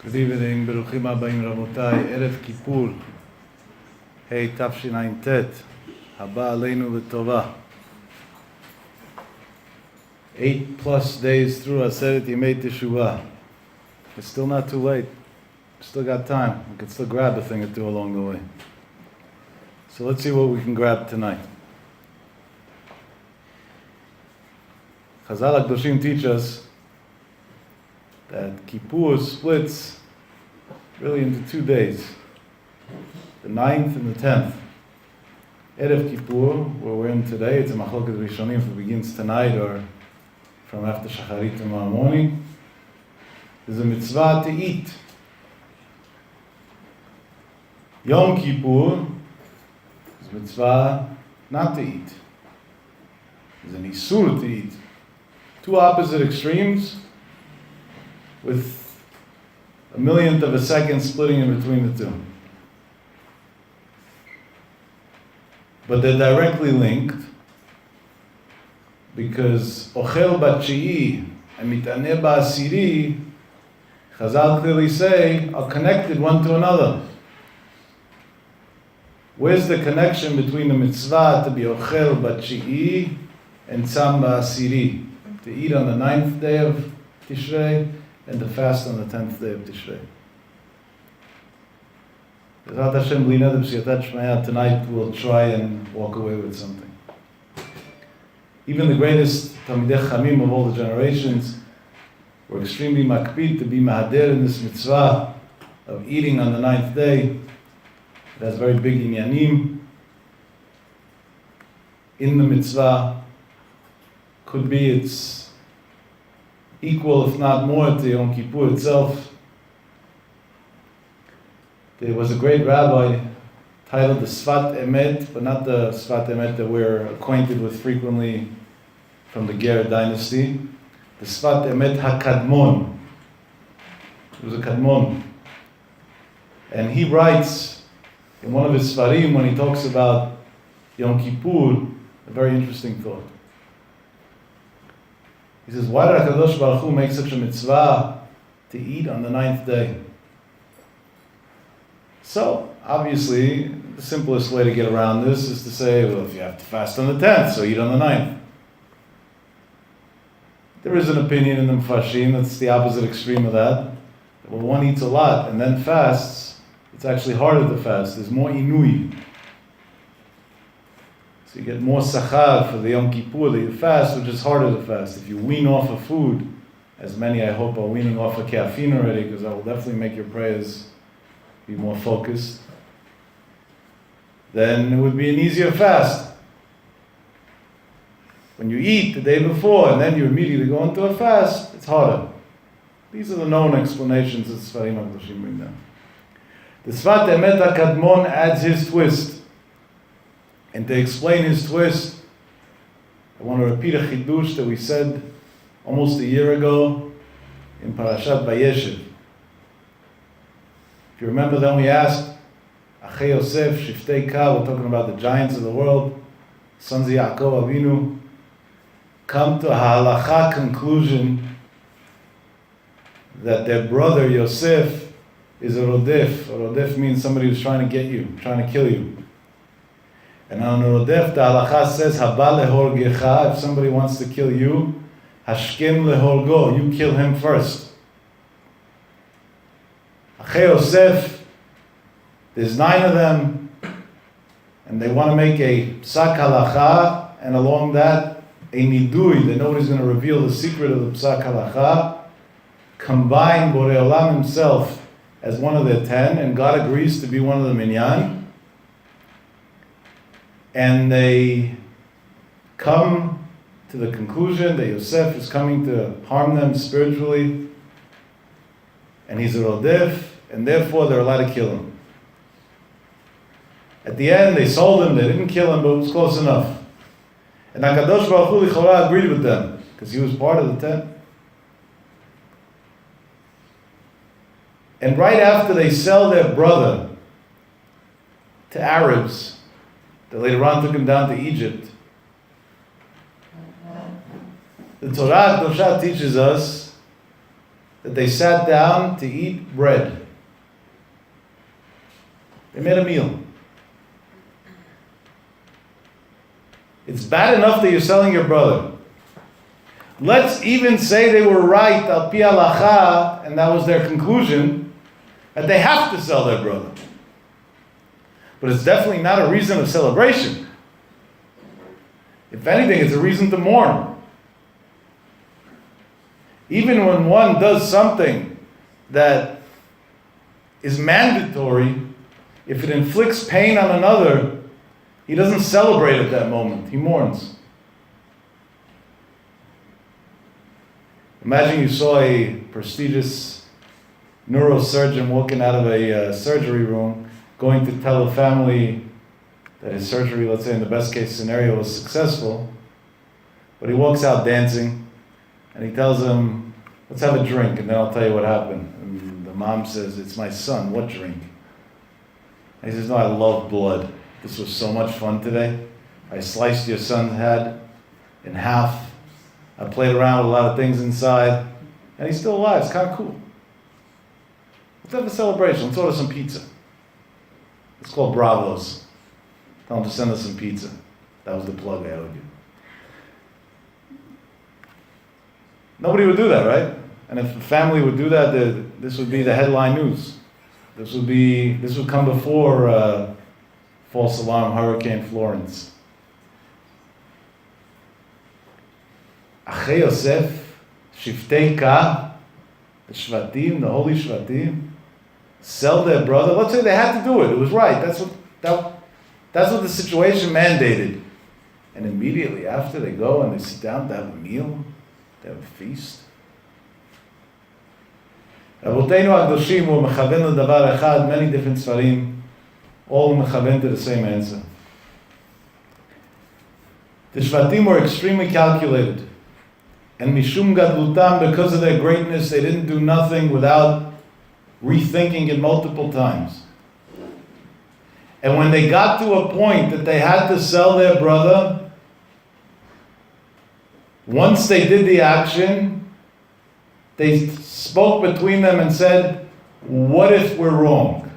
Good evening, Beruchim Habayim Rabotai, Erev Kippur, Hey Tafshinayintet, Haba Aleinu L'Tova. 8+ days through Aseret Yemei Teshuvah. It's still not too late. Still got time. We can still grab a thing or two along the way. So let's see what we can grab tonight. Chazal HaKadoshim teach us that Kippur splits really into 2 days, the 9th and the 10th. EREV Kippur, where we're in today, it's a Machloket Rishonim if it begins tonight or from after Shacharit tomorrow morning. There's a mitzvah to eat. Yom Kippur is a mitzvah not to eat. There's an isur to eat. Two opposite extremes, with a millionth of a second splitting in between the two. But they're directly linked because Ochel Batchi'i and Mitaneh Ba'asiri, Chazal clearly say, are connected one to another. Where's the connection between the mitzvah to be Ochel Batchi'i and Tzam Ba'asiri? To eat on the 9th day of Tishrey and to fast on the 10th day of Tishrey. B'ezrat Hashem, b'li neder b'siyata shmaya, tonight we'll try and walk away with something. Even the greatest Talmidei Chamim of all the generations were extremely makpid to be mahader in this mitzvah of eating on the 9th day. It has very big inyanim in the mitzvah. Could be it's equal, if not more, to Yom Kippur itself. There was a great rabbi titled the Sfat Emet, but not the Sfat Emet that we're acquainted with frequently from the Ger dynasty. The Sfat Emet HaKadmon. He was a Kadmon. And he writes in one of his Sfarim, when he talks about Yom Kippur, a very interesting thought. He says, why did HaKadosh Baruch Hu make such a mitzvah to eat on the 9th day? So, obviously, the simplest way to get around this is to say, well, if you have to fast on the 10th, so eat on the 9th. There is an opinion in the Mefashim that's the opposite extreme of that. Well, one eats a lot and then fasts, it's actually harder to fast. There's more inui. So you get more sachar for the Yom Kippur that you fast, which is harder to fast. If you wean off of food, as many I hope are weaning off of caffeine already, because that will definitely make your prayers be more focused, then it would be an easier fast. When you eat the day before and then you immediately go into a fast, it's harder. These are the known explanations that Sfarim HaKadoshim bring down. The Sfat Emet HaKadmon adds his twist. And to explain his twist, I want to repeat a chidush that we said almost a year ago in Parashat Vayeshev. If you remember, then we asked, Achei Yosef, Shiftei Ka, we're talking about the giants of the world, sons of Yaakov Avinu, come to a halacha conclusion that their brother Yosef is a rodef. A rodef means somebody who's trying to get you, trying to kill you. And on Rodef, the halacha says, Haba lehorgecha, if somebody wants to kill you, Hashkem lehorgo, you kill him first. Achei Yosef, there's 9 of them, and they want to make a psak halacha, and along that, a nidui, that nobody's going to reveal the secret of the psak halacha, combine Borei Olam himself as one of their 10, and God agrees to be one of the minyan. And they come to the conclusion that Yosef is coming to harm them spiritually, and he's a rodef, and therefore they're allowed to kill him. At the end, they sold him, they didn't kill him, but it was close enough. And HaKadosh Baruch Hu Lichora agreed with them, because he was part of the 10. And right after they sell their brother to Arabs, that later on took him down to Egypt, the Torah Kedosha teaches us that they sat down to eat bread. They made a meal. It's bad enough that you're selling your brother. Let's even say they were right, al pi halacha, and that was their conclusion, that they have to sell their brother. But it's definitely not a reason of celebration. If anything, it's a reason to mourn. Even when one does something that is mandatory, if it inflicts pain on another, he doesn't celebrate at that moment. He mourns. Imagine you saw a prestigious neurosurgeon walking out of a surgery room, going to tell a family that his surgery, let's say in the best case scenario, was successful. But he walks out dancing, and he tells them, let's have a drink, and then I'll tell you what happened. And the mom says, it's my son, what drink? And he says, no, I love blood. This was so much fun today. I sliced your son's head in half. I played around with a lot of things inside. And he's still alive. It's kind of cool. Let's have a celebration. Let's order some pizza. It's called Bravos. Tell them to send us some pizza. That was the plug I owed you. Nobody would do that, right? And if a family would do that, this would be the headline news. This would come before false alarm Hurricane Florence. Achei Yosef, Shiftei Ka, the Shvatim, the holy Shvatim, sell their brother. Let's say they had to do it. It was right. That's what the situation mandated. And immediately after, they go and they sit down to have a meal, to have a feast. Rabotenu HaKadoshim were mechaven l'davar echad, many different svarim, all mechaven to the same answer. The Shvatim were extremely calculated. And Mishum Gadlutam, because of their greatness, they didn't do nothing without rethinking it multiple times. And when they got to a point that they had to sell their brother, once they did the action, they spoke between them and said, what if we're wrong?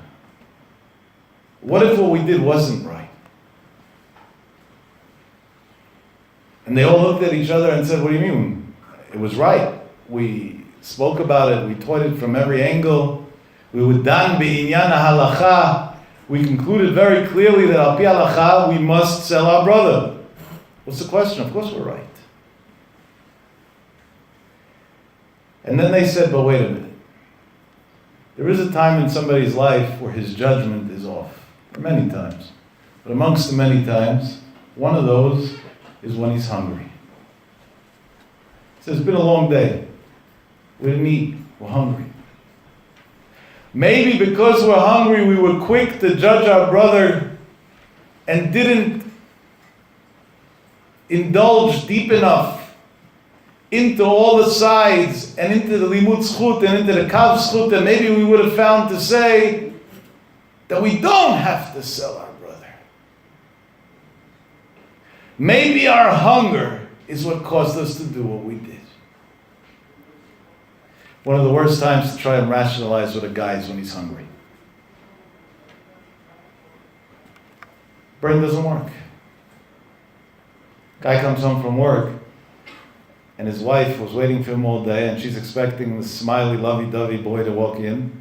What if what we did wasn't right? And they all looked at each other and said, what do you mean? It was right. We spoke about it. We taught it from every angle. We were done bi'inyan halacha. We concluded very clearly that al pi halacha, we must sell our brother. What's the question? Of course we're right. And then they said, but wait a minute. There is a time in somebody's life where his judgment is off. Many times. But amongst the many times, one of those is when he's hungry. He says, it's been a long day. We didn't eat. We're hungry. Maybe because we're hungry, we were quick to judge our brother and didn't indulge deep enough into all the sides and into the limud zchut and into the kav zchut that maybe we would have found to say that we don't have to sell our brother. Maybe our hunger is what caused us to do what we did. One of the worst times to try and rationalize with a guy is when he's hungry. Brain doesn't work. Guy comes home from work, and his wife was waiting for him all day, and she's expecting the smiley, lovey-dovey boy to walk in,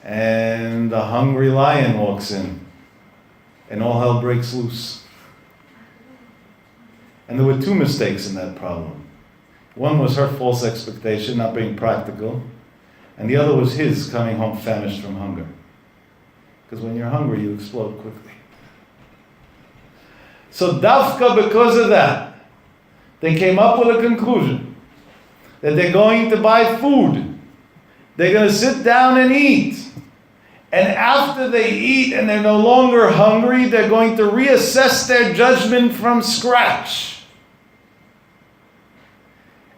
and the hungry lion walks in, and all hell breaks loose. And there were two mistakes in that problem. One was her false expectation, not being practical, and the other was his coming home famished from hunger. Because when you're hungry, you explode quickly. So dafka, because of that, they came up with a conclusion that they're going to buy food. They're going to sit down and eat. And after they eat and they're no longer hungry, they're going to reassess their judgment from scratch.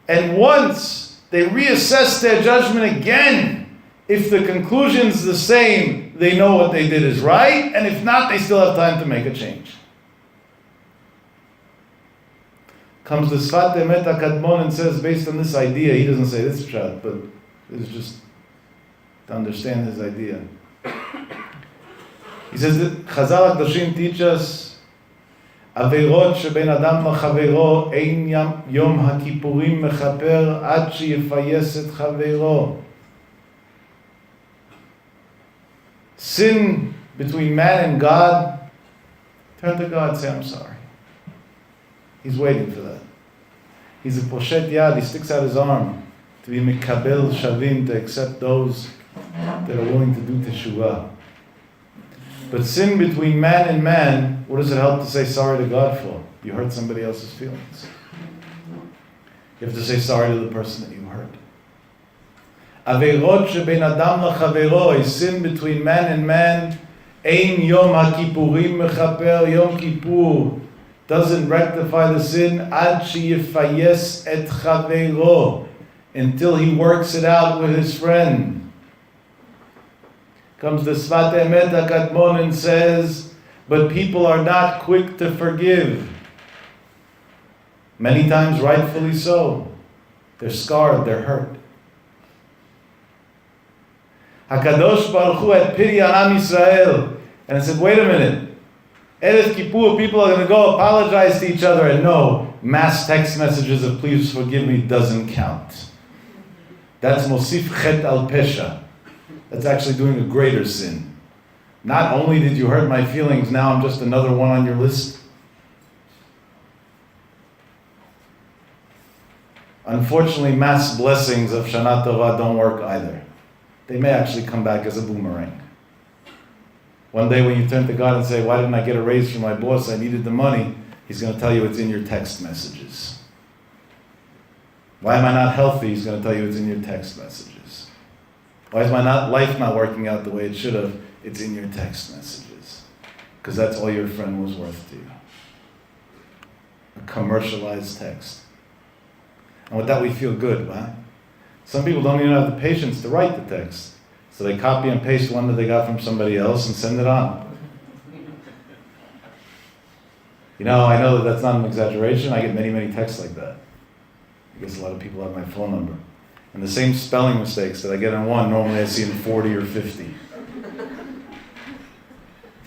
And once they reassess their judgment again, if the conclusion's the same, they know what they did is right, and if not, they still have time to make a change. Comes the Sfat Emet HaKadmon and says, based on this idea, he doesn't say this pshat, but This is just to understand his idea. He says that Chazal HaKadoshim teach us Averot sheben adam lachavero ein yom hakippurim mechaper ad sheyefayes et chavero. Sin between man and God, turn to God and say, I'm sorry. He's waiting for that. He's a poshet yad, he sticks out his arm to be mikabel shavim, to accept those that are willing to do teshuvah. But sin between man and man, what does it help to say sorry to God for? You hurt somebody else's feelings. You have to say sorry to the person that you hurt. Averot sheben adam lachavero, is sin between man and man. Ein yom hakippurim mechaper, Yom Kippur doesn't rectify the sin ad sheyefayes et chavero, until he works it out with his friend. Comes the Sfat Emet HaKadmon and says, but people are not quick to forgive. Many times rightfully so. They're scarred, they're hurt. HaKadosh Baruch Hu had pity on Am Yisrael and said, wait a minute. EREV Kippur, people are going to go apologize to each other, and no, mass text messages of please forgive me doesn't count. That's Mosif Chet al Pesha. That's actually doing a greater sin. Not only did you hurt my feelings, now I'm just another one on your list. Unfortunately, mass blessings of Shana Tova don't work either. They may actually come back as a boomerang. One day when you turn to God and say, why didn't I get a raise from my boss? I needed the money. He's going to tell you it's in your text messages. Why am I not healthy? He's going to tell you it's in your text messages. Why is my life not working out the way it should have? It's in your text messages. Because that's all your friend was worth to you. A commercialized text. And with that we feel good, right? Some people don't even have the patience to write the text. So they copy and paste one that they got from somebody else and send it on. You know, I know that that's not an exaggeration. I get many, many texts like that. I guess a lot of people have my phone number. And the same spelling mistakes that I get in one, normally I see in 40 or 50.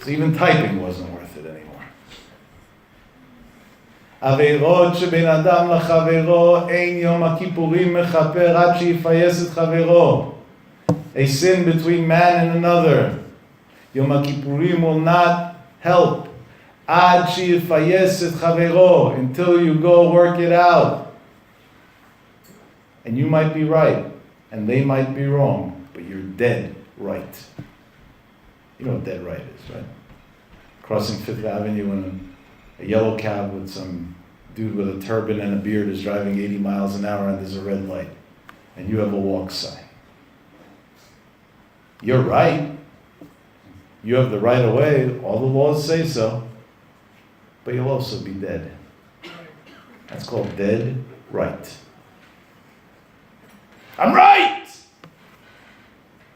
So even typing wasn't worth it anymore. Averot sheben adam lachavero ein yom hakippurim mechaper ad sheyefayes et chavero. A sin between man and another. Yom Kippurim will not help. Ad sheyefayes et chavero, until you go work it out. And you might be right, and they might be wrong, but you're dead right. You know what dead right is, right? Crossing Fifth Avenue in a yellow cab with some dude with a turban and a beard is driving 80 miles an hour and there's a red light, and you have a walk sign. You're right. You have the right of way. All the laws say so. But you'll also be dead. That's called dead right. I'm right!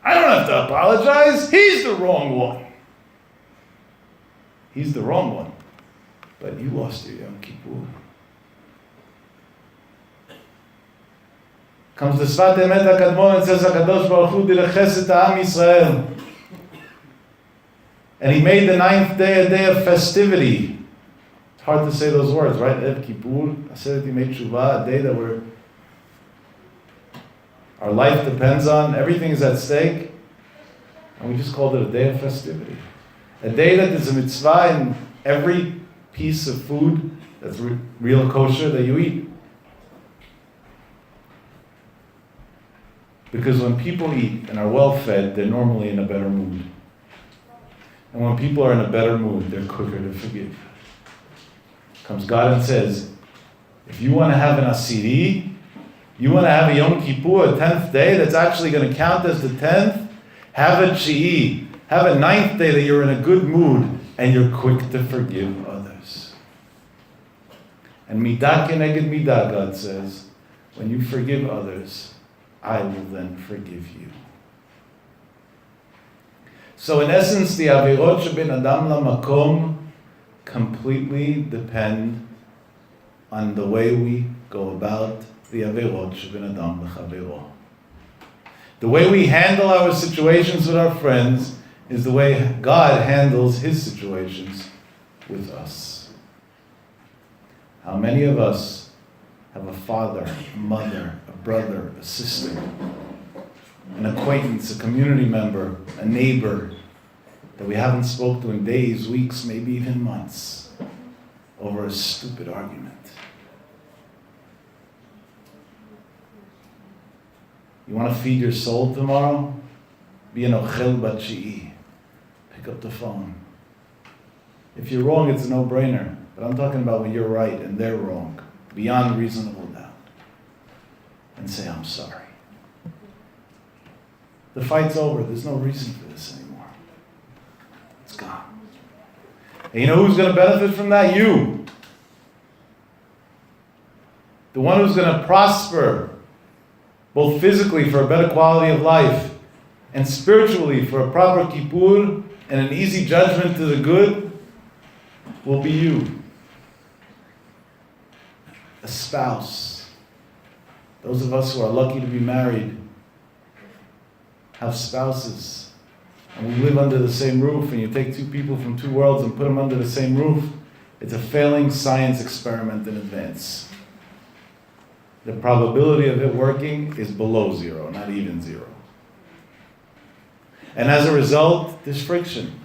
I don't have to apologize. He's the wrong one. He's the wrong one. But you lost your Yom Kippur. Comes the Sfat Emet HaKadmon and says, HaKadosh Baruch Hu did a chesed to Am Yisrael. And he made the 9th day a day of festivity. It's hard to say those words, right? EREV Kippur, Aseret Yimei Teshuvah, a day that our life depends on, everything is at stake. And we just called it a day of festivity. A day that is a mitzvah in every piece of food that's real kosher that you eat. Because when people eat and are well fed, they're normally in a better mood. And when people are in a better mood, they're quicker to forgive. Comes God and says, if you want to have an asiri, you want to have a Yom Kippur, a 10th day that's actually going to count as the 10th, have a Chi'i. Have a 9th day that you're in a good mood and you're quick to forgive others. And midah keneged midah, God says, when you forgive others, I will then forgive you. So in essence, the avirot sheben adam lamakom completely depend on the way we go about the avirot sheben adam lechavero. The way we handle our situations with our friends is the way God handles His situations with us. How many of us have a father, a mother, a brother, a sister, an acquaintance, a community member, a neighbor that we haven't spoken to in days, weeks, maybe even months, over a stupid argument? You want to feed your soul tomorrow? Be an ochel batchi'i. Pick up the phone. If you're wrong, it's a no-brainer. But I'm talking about when you're right and they're wrong, beyond reasonable doubt. And say, I'm sorry. The fight's over. There's no reason for this anymore. It's gone. And you know who's going to benefit from that? You. The one who's going to prosper, both physically for a better quality of life, and spiritually for a proper kippur and an easy judgment to the good, will be you. A spouse. Those of us who are lucky to be married have spouses. And we live under the same roof, and you take two people from two worlds and put them under the same roof. It's a failing science experiment in advance. The probability of it working is below zero, not even zero. And as a result, there's friction.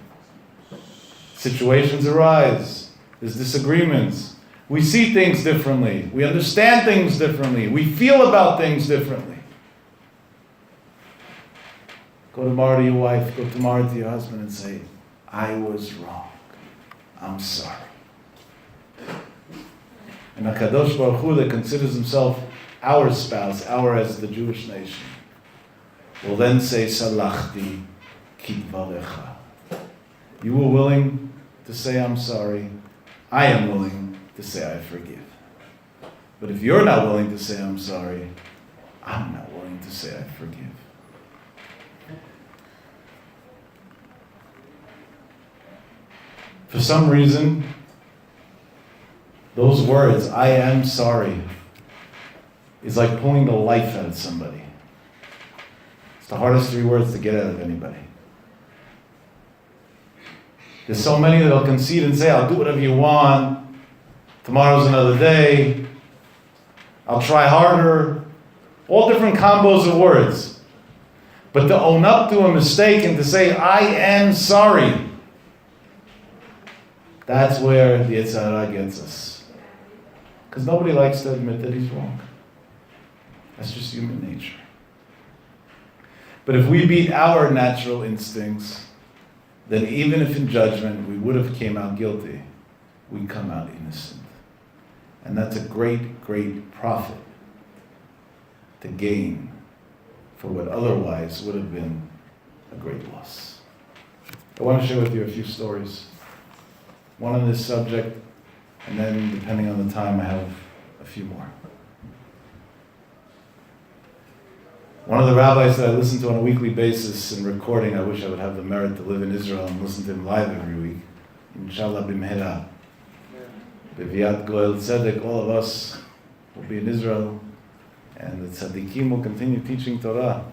Situations arise. There's disagreements. We see things differently. We understand things differently. We feel about things differently. Go tomorrow to your wife, go tomorrow to your husband and say, I was wrong. I'm sorry. And HaKadosh Baruch Hu, that considers himself our spouse, our as the Jewish nation, will then say, Salachti kitvarecha. You were willing to say, I'm sorry. I am willing to say, I forgive. But if you're not willing to say, I'm sorry, I'm not willing to say, I forgive. For some reason, those words, I am sorry, is like pulling the life out of somebody. It's the hardest three words to get out of anybody. There's so many that'll concede and say, I'll do whatever you want. Tomorrow's another day. I'll try harder. All different combos of words. But to own up to a mistake and to say, I am sorry, that's where the Yetzer Hara gets us. Because nobody likes to admit that he's wrong. That's just human nature. But if we beat our natural instincts, then even if in judgment we would have came out guilty, we come out innocent. And that's a great, great profit to gain for what otherwise would have been a great loss. I want to share with you a few stories. One on this subject, and then depending on the time, I have a few more. One of the rabbis that I listen to on a weekly basis in recording, I wish I would have the merit to live in Israel and listen to him live every week. Inshallah b'mehera. B'viat Goel Tzedek, all of us will be in Israel, and the tzaddikim will continue teaching Torah.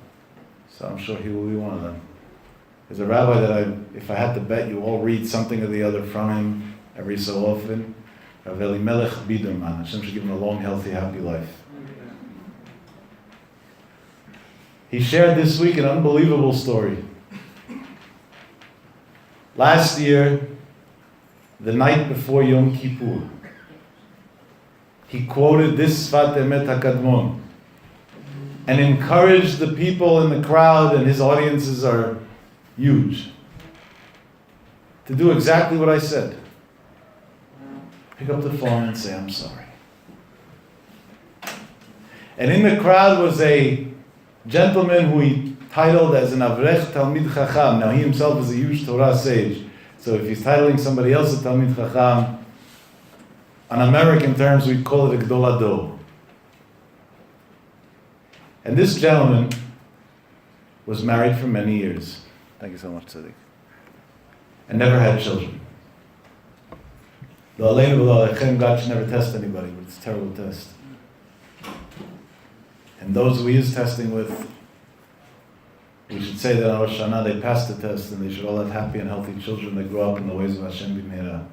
So I'm sure he will be one of them. There's a rabbi that if I had to bet, you all read something or the other from him every so often. Rav Elimelech Biderman. Hashem should give him a long, healthy, happy life. He shared this week an unbelievable story. Last year, the night before Yom Kippur, he quoted this Sfat Emet HaKadmon and encouraged the people in the crowd, and his audiences are huge, to do exactly what I said. Pick up the phone and say, I'm sorry. And in the crowd was a gentleman who he titled as an Avrech Talmid Chacham. Now he himself is a huge Torah sage. So if he's titling somebody else a Talmid Chacham, on American terms we'd call it a Gdol Hador. And this gentleman was married for many years. Thank you so much, Tzaddik. And never had children. God should never test anybody, but it's a terrible test. And those who he is testing with, We should say that on Rosh Hashanah they passed the test and they should all have happy and healthy children that grow up in the ways of Hashem b'meira.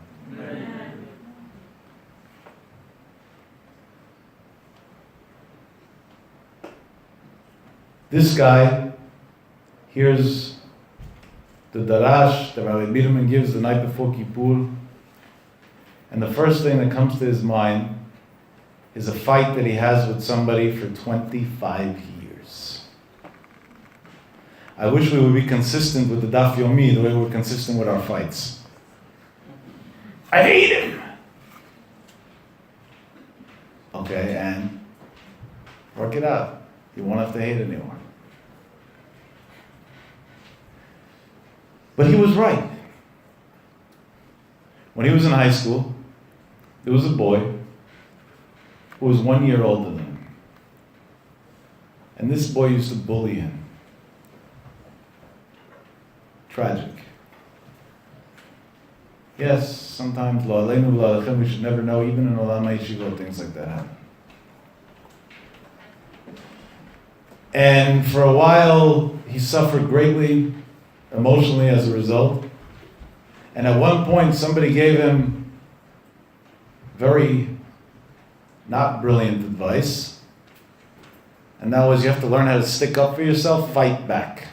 This guy hears the darash that Rabbi Biderman gives the night before Kippur, and the first thing that comes to his mind is a fight that he has with somebody for 25 years. I wish we would be consistent with the Daf Yomi the way we're consistent with our fights. I hate him! Okay, and work it out. You won't have to hate anymore. But he was right. When he was in high school, there was a boy who was 1 year older than him. And this boy used to bully him. Tragic. Yes, sometimes lo aleinu lo alechem, we should never know, even in Olam HaYeshivot, things like that happen. And for a while, he suffered greatly, emotionally as a result. And at one point, somebody gave him very not brilliant advice. And that was, you have to learn how to stick up for yourself, fight back.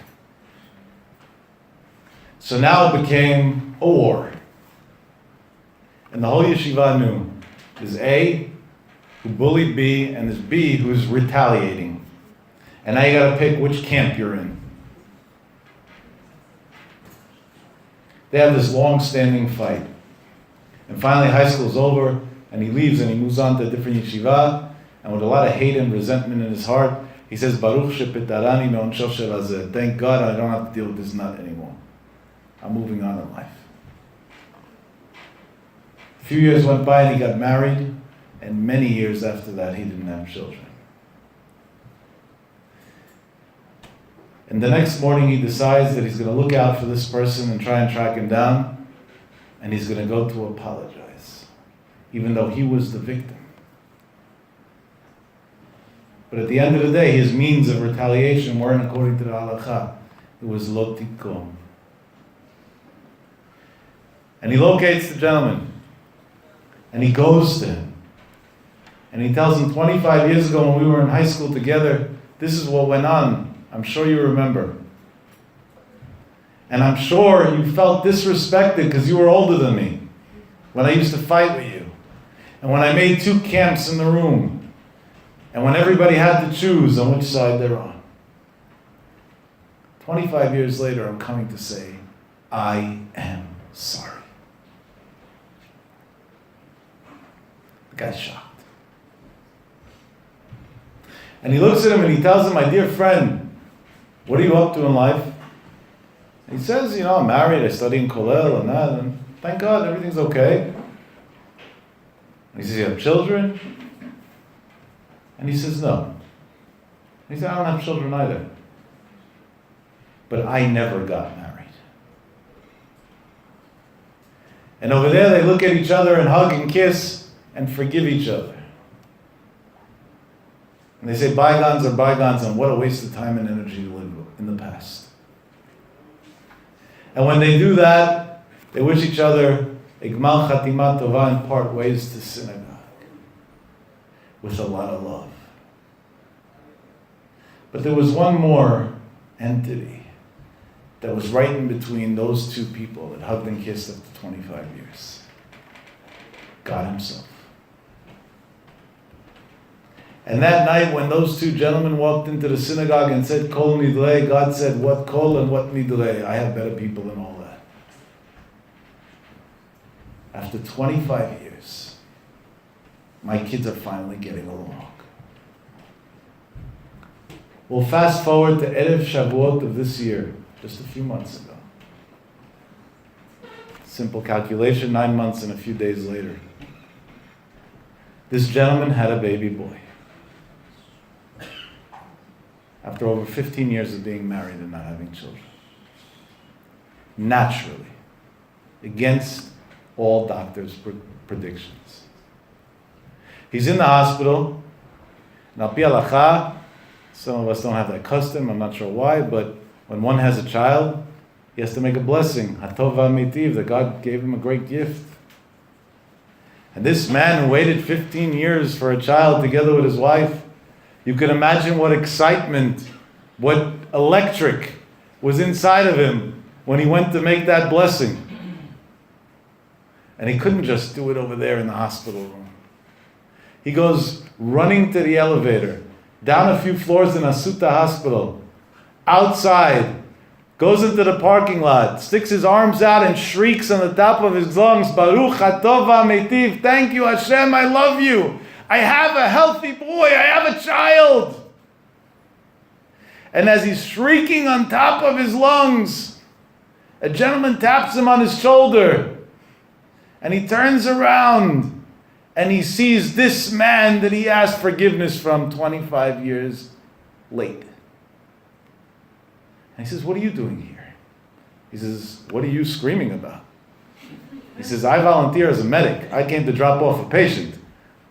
So now it became a war. And the whole yeshiva knew there's A, who bullied B, and there's B, who's retaliating. And now you gotta pick which camp you're in. They have this long-standing fight. And finally high school's over, and he leaves and he moves on to a different yeshiva, and with a lot of hate and resentment in his heart, he says, Baruch shepitarani me'onsho shel hazeh. Thank God I don't have to deal with this nut anymore. I'm moving on in life. A few years went by and he got married, and many years after that he didn't have children. And the next morning he decides that he's going to look out for this person and try and track him down, and he's going to go to apologize, even though he was the victim. But at the end of the day, his means of retaliation weren't according to the halakha. It was lo tikom. And he locates the gentleman, and he goes to him. And he tells him, 25 years ago when we were in high school together, this is what went on. I'm sure you remember. And I'm sure you felt disrespected because you were older than me when I used to fight with you. And when I made 2 camps in the room. And when everybody had to choose on which side they're on. 25 years later, I'm coming to say, I am sorry. The guy's shocked. And he looks at him and he tells him, my dear friend, what are you up to in life? And he says, I'm married, I study in Kollel and that, and thank God everything's okay. And he says, you have children? And he says, no. And he said, I don't have children either. But I never got married. And over there they look at each other and hug and kiss and forgive each other. And they say bygones are bygones, and what a waste of time and energy to live in the past. And when they do that, they wish each other Igmal Chatima Tova and part ways to synagogue with a lot of love. But there was one more entity that was right in between those 2 people that hugged and kissed after 25 years. God Himself. And that night when those 2 gentlemen walked into the synagogue and said, Kol Nidrei, God said, what Kol and what Nidrei? I have better people than all that. After 25 years, my kids are finally getting along. We'll fast forward to EREV Shavuot of this year, just a few months ago. Simple calculation, 9 months and a few days later. This gentleman had a baby boy. After over 15 years of being married and not having children. Naturally. Against all doctors' predictions. He's in the hospital. And al pi halacha, some of us don't have that custom, I'm not sure why, but When one has a child, he has to make a blessing. Hatov v'amitiv, that God gave him a great gift. And this man who waited 15 years for a child together with his wife, you can imagine what excitement, what electric was inside of him when he went to make that blessing. And he couldn't just do it over there in the hospital room. He goes running to the elevator, down a few floors in Asuta Hospital, outside, goes into the parking lot, sticks his arms out and shrieks on the top of his lungs, Baruch Hatov Ha'Meitiv, thank you Hashem, I love you. I have a healthy boy, I have a child. And as he's shrieking on top of his lungs, a gentleman taps him on his shoulder, and he turns around, and he sees this man that he asked forgiveness from 25 years late. And he says, what are you doing here? He says, what are you screaming about? He says, I volunteer as a medic. I came to drop off a patient.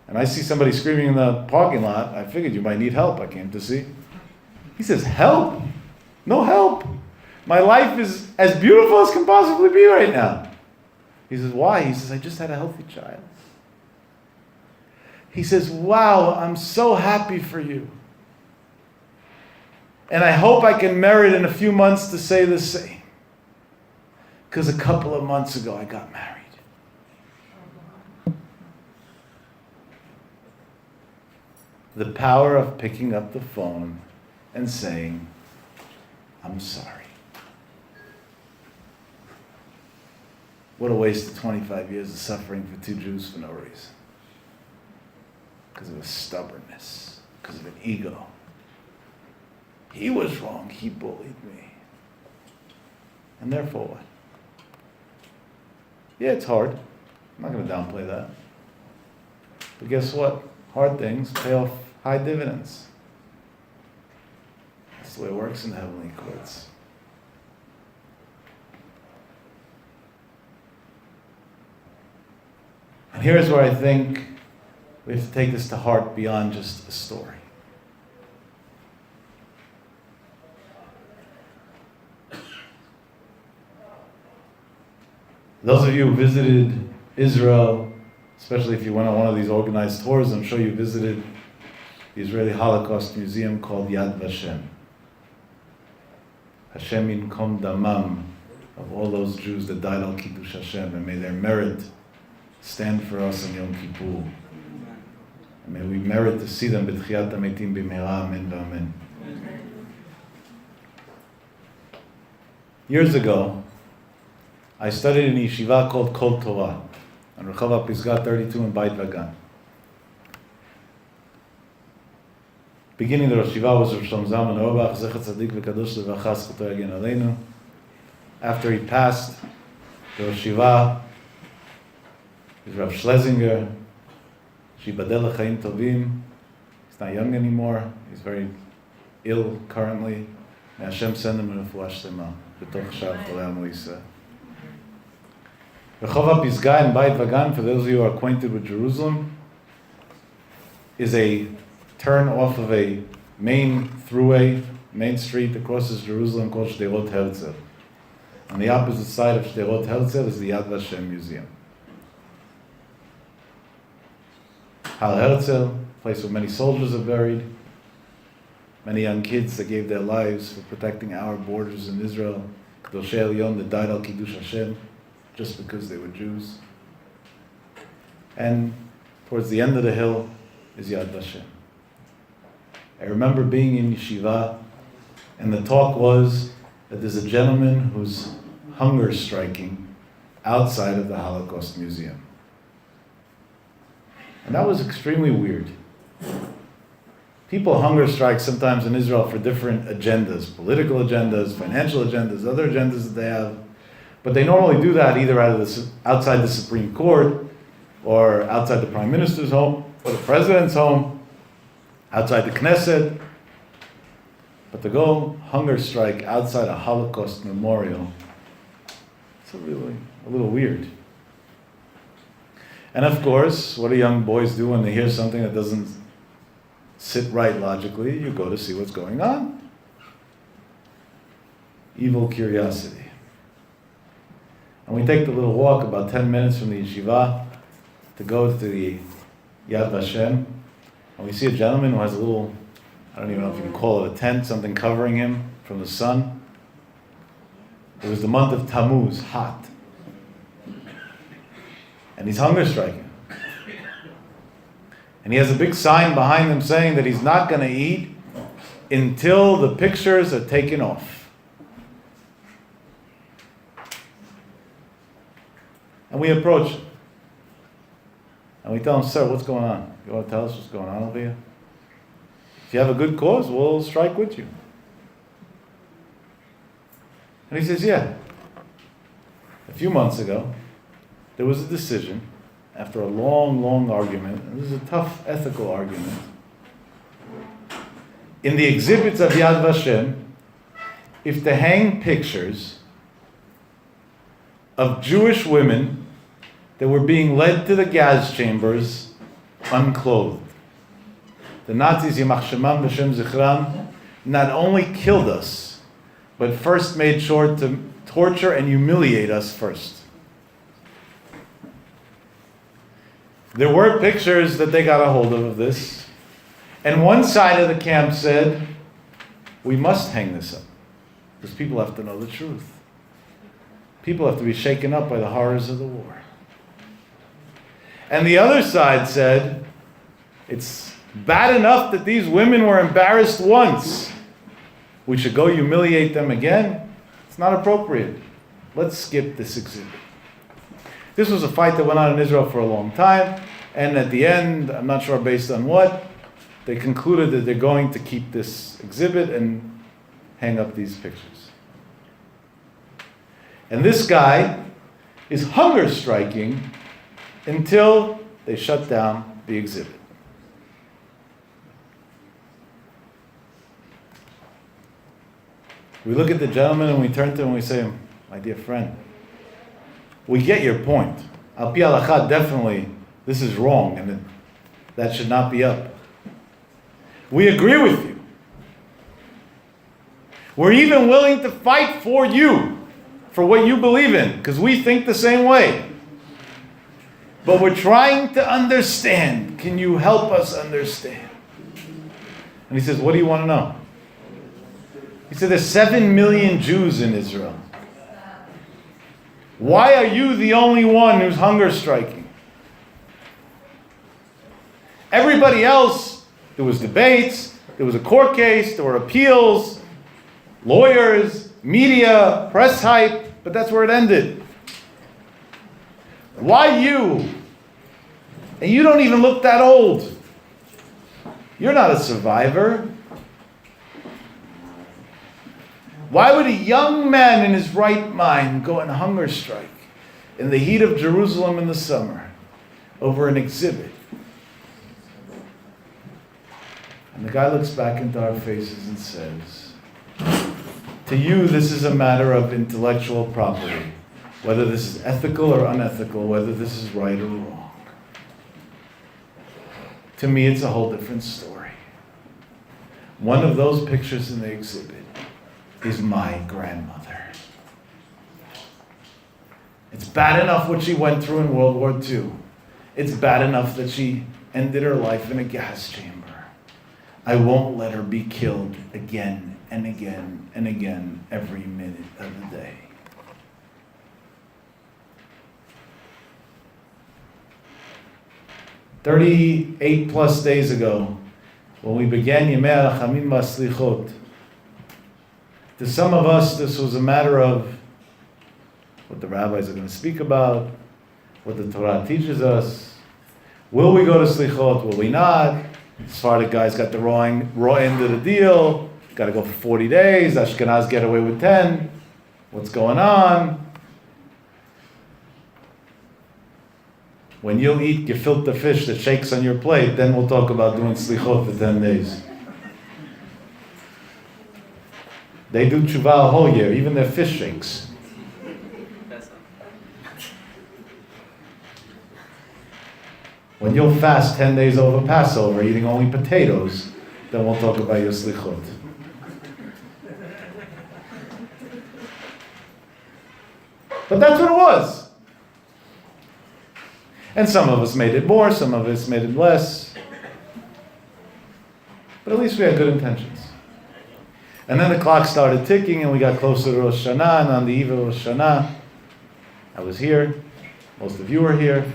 And I see somebody screaming in the parking lot. I figured you might need help. I came to see. He says, help? No help. My life is as beautiful as can possibly be right now. He says, why? He says, I just had a healthy child. He says, wow, I'm so happy for you. And I hope I can merit in a few months to say the same. Because a couple of months ago I got married. The power of picking up the phone and saying, I'm sorry. What a waste of 25 years of suffering for two Jews for no reason. Because of a stubbornness, because of an ego. He was wrong, he bullied me. And therefore what? Yeah, it's hard. I'm not going to downplay that. But guess what? Hard things pay off high dividends. That's the way it works in the heavenly courts. And here's where I think we have to take this to heart beyond just a story. Those of you who visited Israel, especially if you went on one of these organized tours, I'm sure you visited the Israeli Holocaust Museum called Yad Vashem. Hashem yinkom damam, of all those Jews that died al Kiddush Hashem, and may their merit stand for us on Yom Kippur. And may we merit to see them b'tchiyat hametim b'mehera, amen v'amen. Years ago, I studied in a yeshiva called Kol Torah, on Rehov Pisgah 32 in Beit Vagan. Beginning the Rosh Yeshiva was Rav Shalom Zalman Auerbach, Zecher Tzadik V'Kadosh Levacha, Zchuto Yagen Aleinu. After he passed, the Rosh Yeshiva is Rav Schlesinger, Shibadel L'Chaim Tovim. He's not young anymore. He's very ill currently. May Hashem send him a refuah shlema b'toch Sha'ar Cholei Amo Yisrael. Rehov Pisgah in Beit Vagan, for those of you who are acquainted with Jerusalem, is a turn off of a main throughway, main street that crosses Jerusalem called Shderot Herzl. On the opposite side of Shderot Herzl is the Yad Vashem Museum. Hal Herzl, a place where many soldiers are buried, many young kids that gave their lives for protecting our borders in Israel, Kedoshei Elyon that died al Kiddush Hashem, just because they were Jews. And towards the end of the hill is Yad Vashem. I remember being in yeshiva, and the talk was that there's a gentleman who's hunger striking outside of the Holocaust Museum. And that was extremely weird. People hunger strike sometimes in Israel for different agendas, political agendas, financial agendas, other agendas that they have. But they normally do that either outside the Supreme Court, or outside the Prime Minister's home, or the President's home, outside the Knesset. But to go hunger strike outside a Holocaust memorial, it's a little weird. And of course, what do young boys do when they hear something that doesn't sit right logically? You go to see what's going on. evil curiosity. And we take the little walk about 10 minutes from the yeshiva to go to the Yad Vashem, and we see a gentleman who has a little, I don't even know if you can call it a tent, something covering him from the sun. It was the month of Tammuz, hot. And he's hunger striking. And he has a big sign behind him saying that he's not going to eat until the pictures are taken off. And we approach him. And we tell him, sir, what's going on? You want to tell us what's going on over here? If you have a good cause, we'll strike with you. And he says, yeah. A few months ago, there was a decision, after a long, long argument, and this is a tough ethical argument, in the exhibits of Yad Vashem, if to hang pictures of Jewish women that were being led to the gas chambers unclothed. The Nazis, Yimach Shemam V'Shem Zichram, not only killed us, but first made sure to torture and humiliate us first. There were pictures that they got a hold of this, and one side of the camp said, we must hang this up, because people have to know the truth. People have to be shaken up by the horrors of the war. And the other side said, it's bad enough that these women were embarrassed once. We should go humiliate them again? It's not appropriate. Let's skip this exhibit. This was a fight that went on in Israel for a long time, and at the end, I'm not sure based on what, they concluded that they're going to keep this exhibit and hang up these pictures. And this guy is hunger striking until they shut down the exhibit. We look at the gentleman and we turn to him and we say, my dear friend, we get your point. Al pi halakha, definitely, this is wrong and that should not be up. We agree with you. We're even willing to fight for you, for what you believe in, because we think the same way. But we're trying to understand. Can you help us understand? And he says, what do you want to know? He said, there's 7 million Jews in Israel. Why are you the only one who's hunger striking? Everybody else, there was debates, there was a court case, there were appeals, lawyers, media, press hype, but that's where it ended. Why you? And you don't even look that old. You're not a survivor. Why would a young man in his right mind go on hunger strike in the heat of Jerusalem in the summer over an exhibit? And the guy looks back into our faces and says, to you, this is a matter of intellectual property, whether this is ethical or unethical, whether this is right or wrong. To me, it's a whole different story. One of those pictures in the exhibit is my grandmother. It's bad enough what she went through in World War II. It's bad enough that she ended her life in a gas chamber. I won't let her be killed again and again and again every minute of the day. +38 days ago, when we began Yemei HaRachamim VaSlichot, to some of us, this was a matter of what the rabbis are going to speak about, what the Torah teaches us. Will we go to Slichot? Will we not? Sephardic guys got the raw end of the deal. Got to go for 40 days. Ashkenaz get away with 10. What's going on? When you'll eat gefilte fish that shakes on your plate, then we'll talk about doing Slichot for 10 days. They do tshuva a whole year, even their fish shakes. When you'll fast 10 days over Passover, eating only potatoes, then we'll talk about your slichot. But that's what it was. And some of us made it more, some of us made it less. But at least we had good intentions. And then the clock started ticking and we got closer to Rosh Hashanah, and on the eve of Rosh Hashanah, I was here, most of you were here.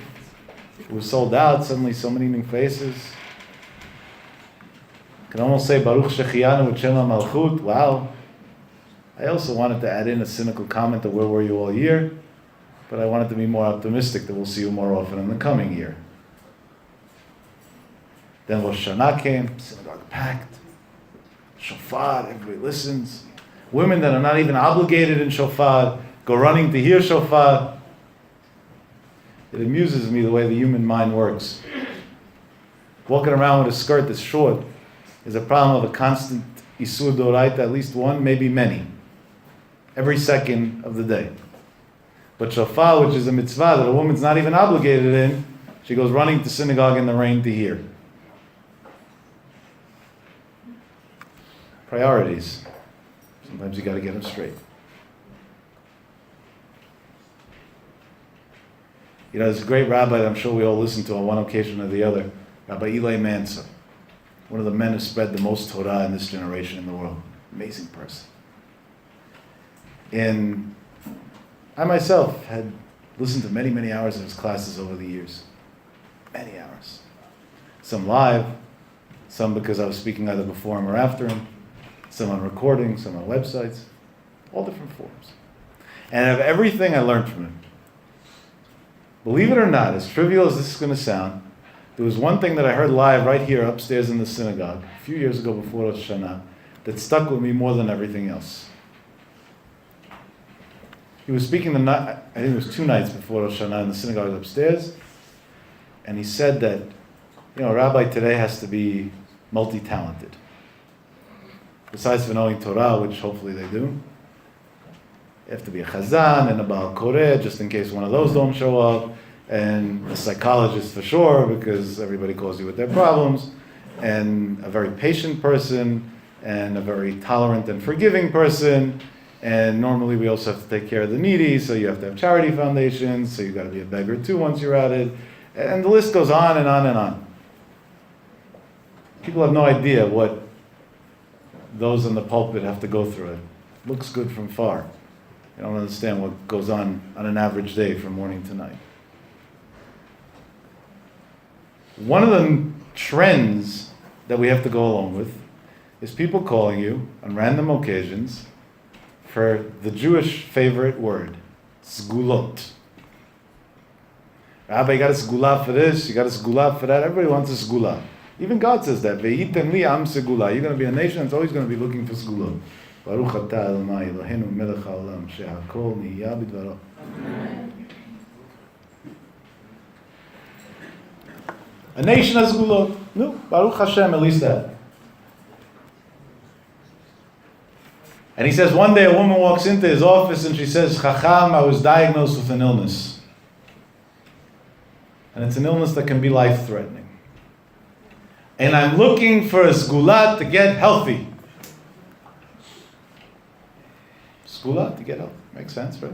It was sold out, suddenly so many new faces. I can almost say Baruch Shechianu with Shem HaMalchut. Wow. I also wanted to add in a cynical comment of where were you all year, but I wanted to be more optimistic that we'll see you more often in the coming year. Then Rosh Hashanah came, synagogue packed, shofar, everybody listens. Women that are not even obligated in shofar go running to hear shofar. It amuses me the way the human mind works. Walking around with a skirt that's short is a problem of a constant isur doraita, at least one, maybe many, every second of the day. But shofar, which is a mitzvah that a woman's not even obligated in, she goes running to synagogue in the rain to hear. Priorities. Sometimes you got to get them straight. You know, there's a great rabbi that I'm sure we all listen to on one occasion or the other, Rabbi Eli Mansa, one of the men who spread the most Torah in this generation in the world. Amazing person. And I myself had listened to many, many hours of his classes over the years. Many hours. Some live, some because I was speaking either before him or after him, some on recording, some on websites, all different forms. And of everything I learned from him, believe it or not, as trivial as this is going to sound, there was one thing that I heard live right here upstairs in the synagogue a few years ago before Rosh Hashanah that stuck with me more than everything else. He was speaking the night, I think it was 2 nights before Rosh Hashanah in the synagogue upstairs, and he said that, you know, a rabbi today has to be multi-talented. Besides for knowing Torah, which hopefully they do, you have to be a chazan and a Baal Koreh, just in case one of those don't show up, and a psychologist for sure, because everybody calls you with their problems, and a very patient person, and a very tolerant and forgiving person, and normally we also have to take care of the needy, so you have to have charity foundations, so you've got to be a beggar too once you're at it, and the list goes on and on and on. People have no idea what those in the pulpit have to go through. It looks good from far. You don't understand what goes on an average day from morning to night. One of the trends that we have to go along with is people calling you on random occasions for the Jewish favorite word, sgulot. Rabbi, you got a sgula for this, you got a sgula for that. Everybody wants a sgula. Even God says that. Ve'item li am segula. You're going to be a nation that's always going to be looking for segula. Baruch atah Adonai Eloheinu melech haolam she'hakol nihya b'dvaro. A nation has segulot. No, Baruch Hashem, at least that. And he says one day a woman walks into his office and she says, Chacham, I was diagnosed with an illness. And it's an illness that can be life-threatening. And I'm looking for a sgula to get healthy. Sgula to get healthy. Makes sense, right?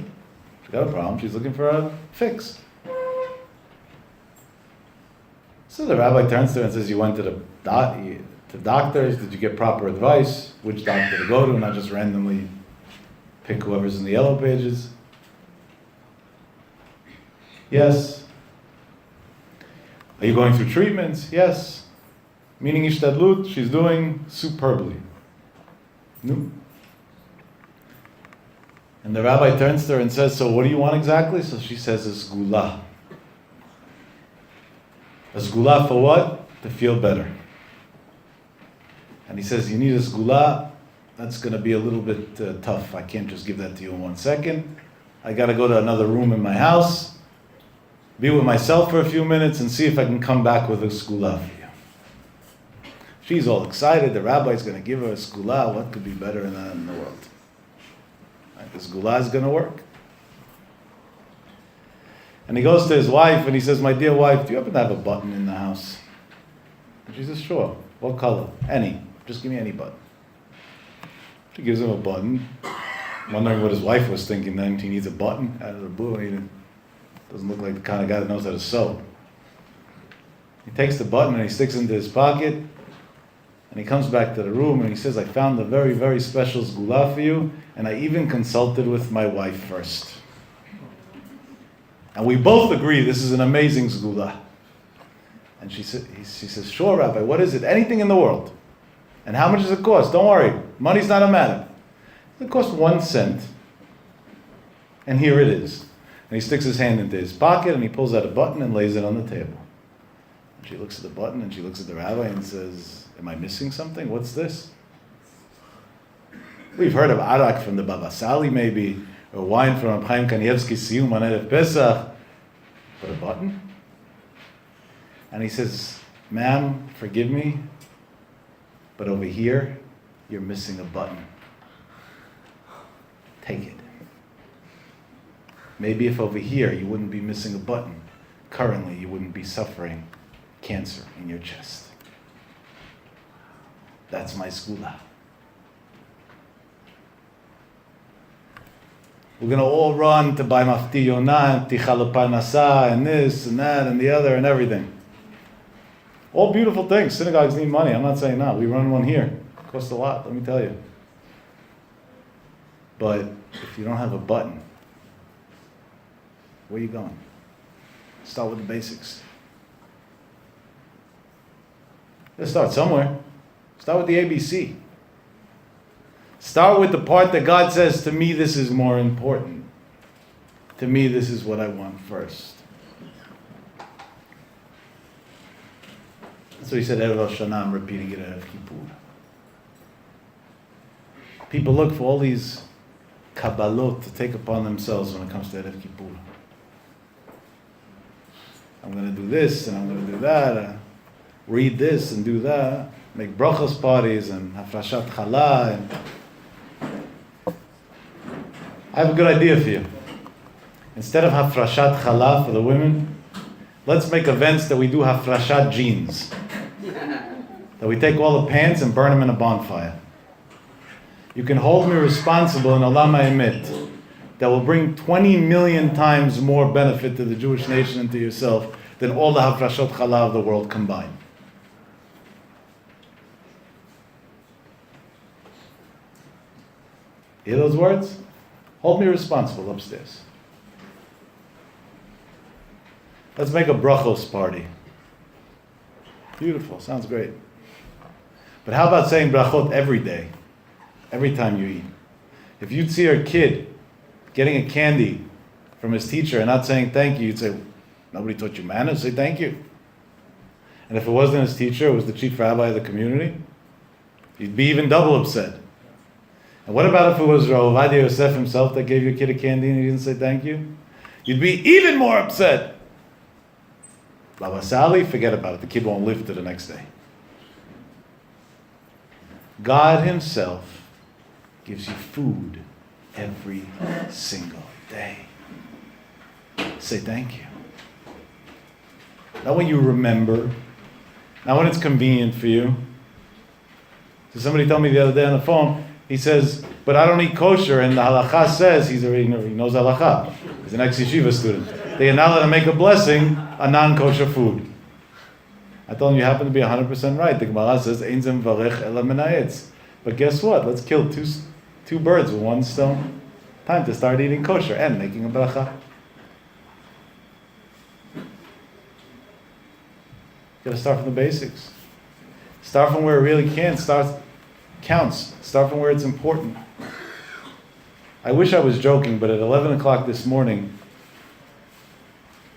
She's got a problem. She's looking for a fix. So the rabbi turns to her and says, you went to the doctors. Did you get proper advice? Which doctor to go to? Not just randomly pick whoever's in the yellow pages. Yes. Are you going through treatments? Yes. Meaning ishtadlut, she's doing superbly. No. And the rabbi turns to her and says, so what do you want exactly? So she says, a sgula. A sgula for what? To feel better. And he says, you need a sgula. That's going to be a little bit tough. I can't just give that to you in 1 second. I got to go to another room in my house, be with myself for a few minutes, and see if I can come back with a sgula for you. She's all excited. The rabbi's going to give her a sgula. What could be better than that in the world? Right, the sgula is going to work. And he goes to his wife and he says, my dear wife, do you happen to have a button in the house? And she says, sure. What color? Any. Just give me any button. She gives him a button. wondering what his wife was thinking then. He needs a button out of the blue. He doesn't look like the kind of guy that knows how to sew. He takes the button and he sticks it into his pocket, and he comes back to the room and he says, I found a very, very special sgula for you, and I even consulted with my wife first. And we both agree this is an amazing sgula. And she says, sure, Rabbi, what is it? Anything in the world. And how much does it cost? Don't worry, money's not a matter. It costs 1 cent. And here it is. And he sticks his hand into his pocket and he pulls out a button and lays it on the table. And she looks at the button and she looks at the rabbi and says, am I missing something? What's this? We've heard of arak from the Baba Sali maybe, or wine from Reb Chaim Kanievsky's Siyum on Erev Pesach. But a button? And he says, ma'am, forgive me, but over here, you're missing a button. Take it. Maybe if over here you wouldn't be missing a button, currently you wouldn't be suffering cancer in your chest. That's my sgula. We're going to all run to buy mafti yonah and tichal parnasa and this and that and the other and everything. All beautiful things. Synagogues need money. I'm not saying no. We run one here. It costs a lot, let me tell you. But if you don't have a button, where are you going? Start with the basics. Let's start somewhere. Start with the ABC. Start with the part that God says, to me this is more important. To me this is what I want first. So he said, Erev Rosh Hashanah, I'm repeating it at Erev Kippur. People look for all these kabbalot to take upon themselves when it comes to Erev Kippur. I'm going to do this and I'm going to do that. Read this and do that. Make brachos parties and hafrashat challah. I have a good idea for you. Instead of hafrashat challah for the women, let's make events that we do hafrashat jeans. That we take all the pants and burn them in a bonfire. You can hold me responsible in Olam HaEmet that will bring 20 million times more benefit to the Jewish nation and to yourself than all the hafrashot challah of the world combined. Hear those words? Hold me responsible upstairs. Let's make a brachos party. Beautiful, sounds great. But how about saying brachot every day, every time you eat? If you'd see a kid getting a candy from his teacher and not saying thank you, you'd say, nobody taught you manners, say thank you. And if it wasn't his teacher, it was the chief rabbi of the community, you'd be even double upset. And what about if it was Rav Yaakov Yosef himself that gave your kid a candy and he didn't say thank you? You'd be even more upset. Baba Sali, forget about it. The kid won't live to the next day. God himself gives you food every single day. Say thank you. Not when you remember, not when it's convenient for you. So somebody told me the other day on the phone, he says, but I don't eat kosher, and the halakha says, he knows halakha. He's an ex-yeshiva student. They are not allowed to make a blessing on non-kosher food. I told him, you happen to be 100% right. The Gemara says, Ein zem varech ela min ha'etz. But guess what? Let's kill two birds with one stone. Time to start eating kosher and making a bracha. You gotta start from the basics. Start from where it really counts. Start from where it's important. I wish I was joking, but at 11 o'clock this morning,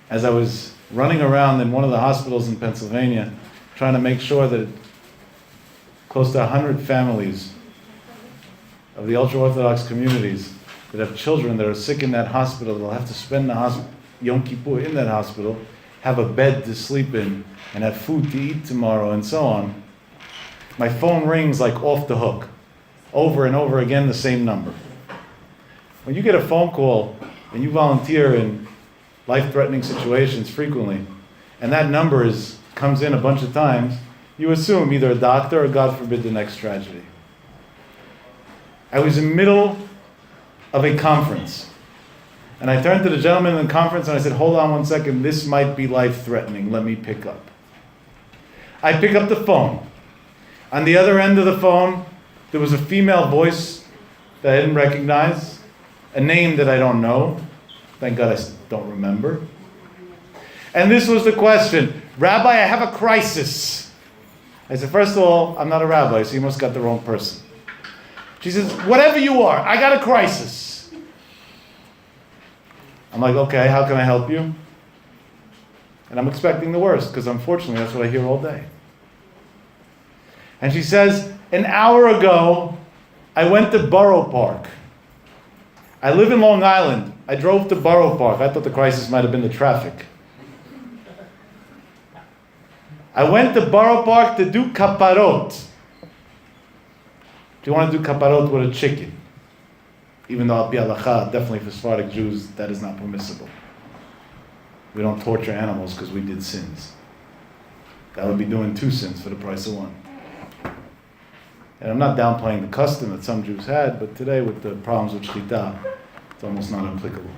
as I was running around in one of the hospitals in Pennsylvania, trying to make sure that close to 100 families of the ultra-Orthodox communities that have children that are sick in that hospital, they'll have to spend the Yom Kippur in that hospital, have a bed to sleep in, and have food to eat tomorrow, and so on. My phone rings like off the hook. Over and over again, the same number. When you get a phone call and you volunteer in life-threatening situations frequently, and that number comes in a bunch of times, you assume either a doctor or, God forbid, the next tragedy. I was in the middle of a conference. And I turned to the gentleman in the conference and I said, hold on one second, this might be life-threatening, let me pick up. I pick up the phone. On the other end of the phone, there was a female voice that I didn't recognize, a name that I don't know. Thank God I don't remember. And this was the question, Rabbi, I have a crisis. I said, first of all, I'm not a rabbi, so you must got the wrong person. She says, whatever you are, I got a crisis. I'm like, okay, how can I help you? And I'm expecting the worst, because unfortunately that's what I hear all day. And she says, an hour ago, I went to Borough Park. I live in Long Island. I drove to Borough Park. I thought the crisis might have been the traffic. I went to Borough Park to do kaparot. Do you want to do kaparot with a chicken? Even though al pi halacha, definitely for Sephardic Jews, that is not permissible. We don't torture animals because we did sins. That would be doing 2 sins for the price of 1. And I'm not downplaying the custom that some Jews had, but today with the problems with shchita, it's almost not applicable.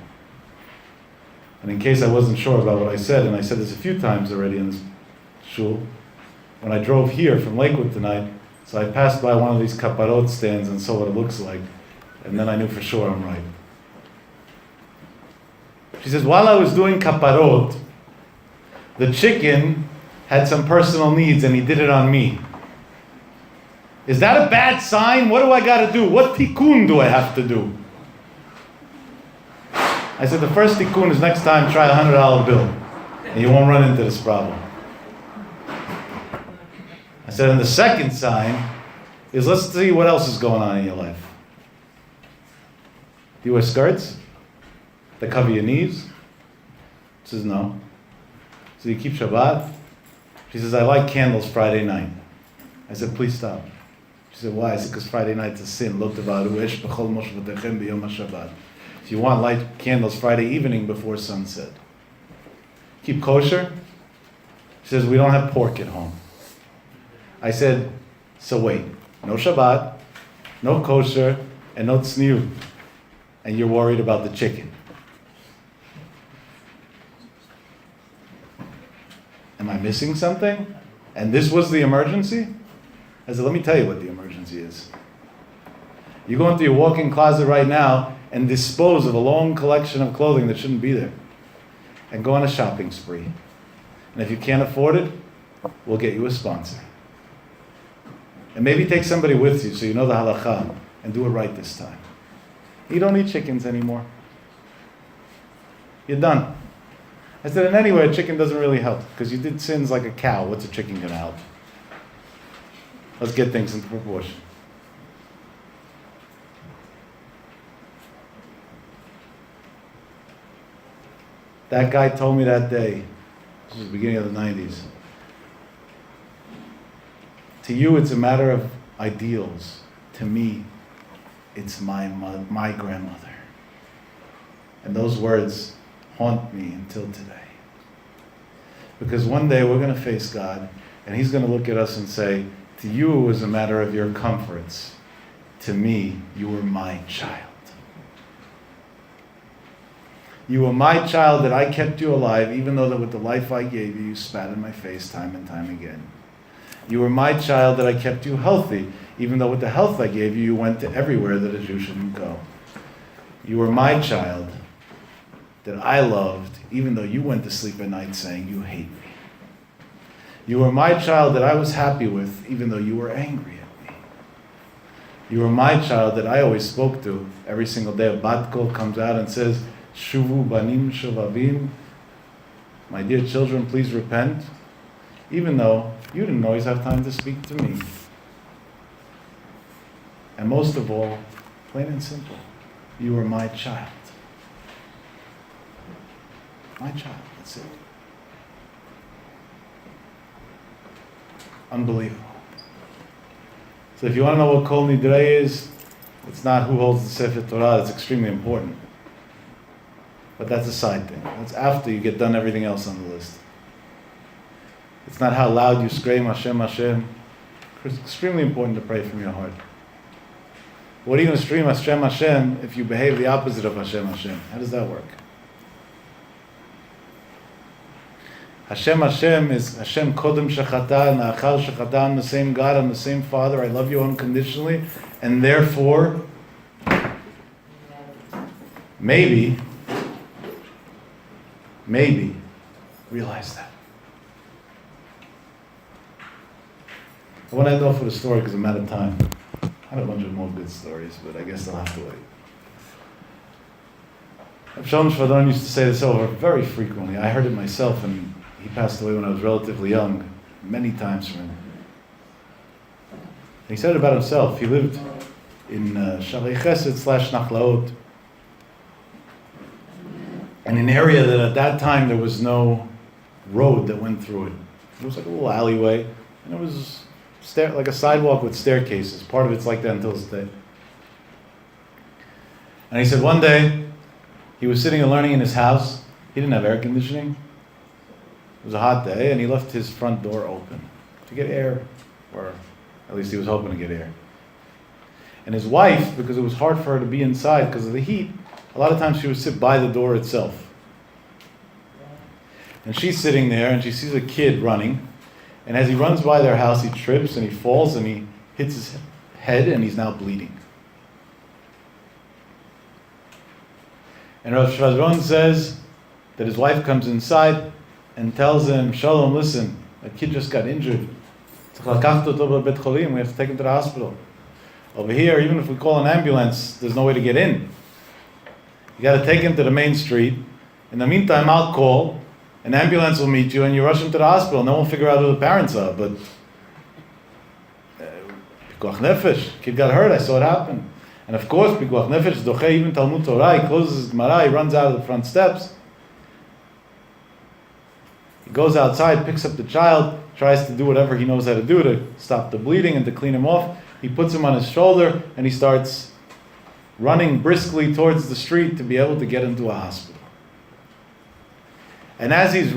And in case I wasn't sure about what I said, and I said this a few times already in this shul, when I drove here from Lakewood tonight, so I passed by one of these kaparot stands and saw what it looks like, and then I knew for sure I'm right. She says, while I was doing kaparot, the chicken had some personal needs and he did it on me. Is that a bad sign? What do I got to do? What tikkun do I have to do? I said, the first tikkun is next time try a $100 bill and you won't run into this problem. I said, and the second sign is let's see what else is going on in your life. Do you wear skirts that cover your knees? She says, no. So you keep Shabbat? She says, I light candles Friday night. I said, please stop. She said, why? I said, because Friday night's a sin. Lo tevaru esh b'chol moshvatechem b'yom HaShabbat. If you want, light candles Friday evening before sunset. Keep kosher? She says, we don't have pork at home. I said, so wait, no Shabbat, no kosher, and no tzniut. And you're worried about the chicken. Am I missing something? And this was the emergency? I said, let me tell you what the emergency is. You go into your walk-in closet right now and dispose of a long collection of clothing that shouldn't be there. And go on a shopping spree. And if you can't afford it, we'll get you a sponsor. And maybe take somebody with you so you know the halakha and do it right this time. You don't eat chickens anymore. You're done. I said, and anyway, a chicken doesn't really help because you did sins like a cow. What's a chicken going to help? Let's get things into proportion. That guy told me that day, this was the beginning of the 90s, to you it's a matter of ideals. To me, it's my grandmother. And those words haunt me until today. Because one day we're going to face God, and He's going to look at us and say, to you it was a matter of your comforts. To me, you were my child. You were my child that I kept you alive, even though that with the life I gave you, you spat in my face time and time again. You were my child that I kept you healthy, even though with the health I gave you, you went to everywhere that a Jew shouldn't go. You were my child that I loved, even though you went to sleep at night saying you hate me. You were my child that I was happy with, even though you were angry at me. You were my child that I always spoke to every single day. A bat kol comes out and says, Shuvu banim shovavim, my dear children, please repent, even though you didn't always have time to speak to me. And most of all, plain and simple, you were my child. My child, that's it. Unbelievable. So if you want to know what Kol Nidrei is, it's not who holds the Sefer Torah, it's extremely important. But that's a side thing. That's after you get done everything else on the list. It's not how loud you scream, Hashem, Hashem. It's extremely important to pray from your heart. What are you going to stream Hashem Hashem if you behave the opposite of Hashem Hashem? How does that work? Hashem Hashem is Hashem Kodem Shechata and Achar Shechata. I'm the same God, I'm the same Father, I love you unconditionally, and therefore, maybe, realize that. I want to end off with a story because I'm out of time. I had a bunch of more good stories, but I guess I'll have to wait. Rav Shalom Shvadon used to say this over very frequently. I heard it myself, and he passed away when I was relatively young, many times from him. And he said it about himself. He lived in Shalei Chesed / Nachlaot, in an area that at that time there was no road that went through it. It was like a little alleyway, and it was like a sidewalk with staircases. Part of it's like that until this day. And he said one day, he was sitting and learning in his house. He didn't have air conditioning. It was a hot day, and he left his front door open to get air, or at least he was hoping to get air. And his wife, because it was hard for her to be inside because of the heat, a lot of times she would sit by the door itself. And she's sitting there, and she sees a kid running, and as he runs by their house, he trips, and he falls, and he hits his head, and he's now bleeding. And Rav Shvadron says that his wife comes inside and tells him, Shalom, listen, a kid just got injured. We have to take him to the hospital. Over here, even if we call an ambulance, there's no way to get in. You got to take him to the main street. In the meantime, I'll call, an ambulance will meet you, and you rush him to the hospital. No one will figure out who the parents are, but Pikuach Nefesh, kid got hurt, I saw it happen. And of course, Pikuach Nefesh, Doche, even Talmud Torah, he closes his Gemara, he runs out of the front steps. He goes outside, picks up the child, tries to do whatever he knows how to do to stop the bleeding and to clean him off. He puts him on his shoulder, and he starts running briskly towards the street to be able to get into a hospital. And as he's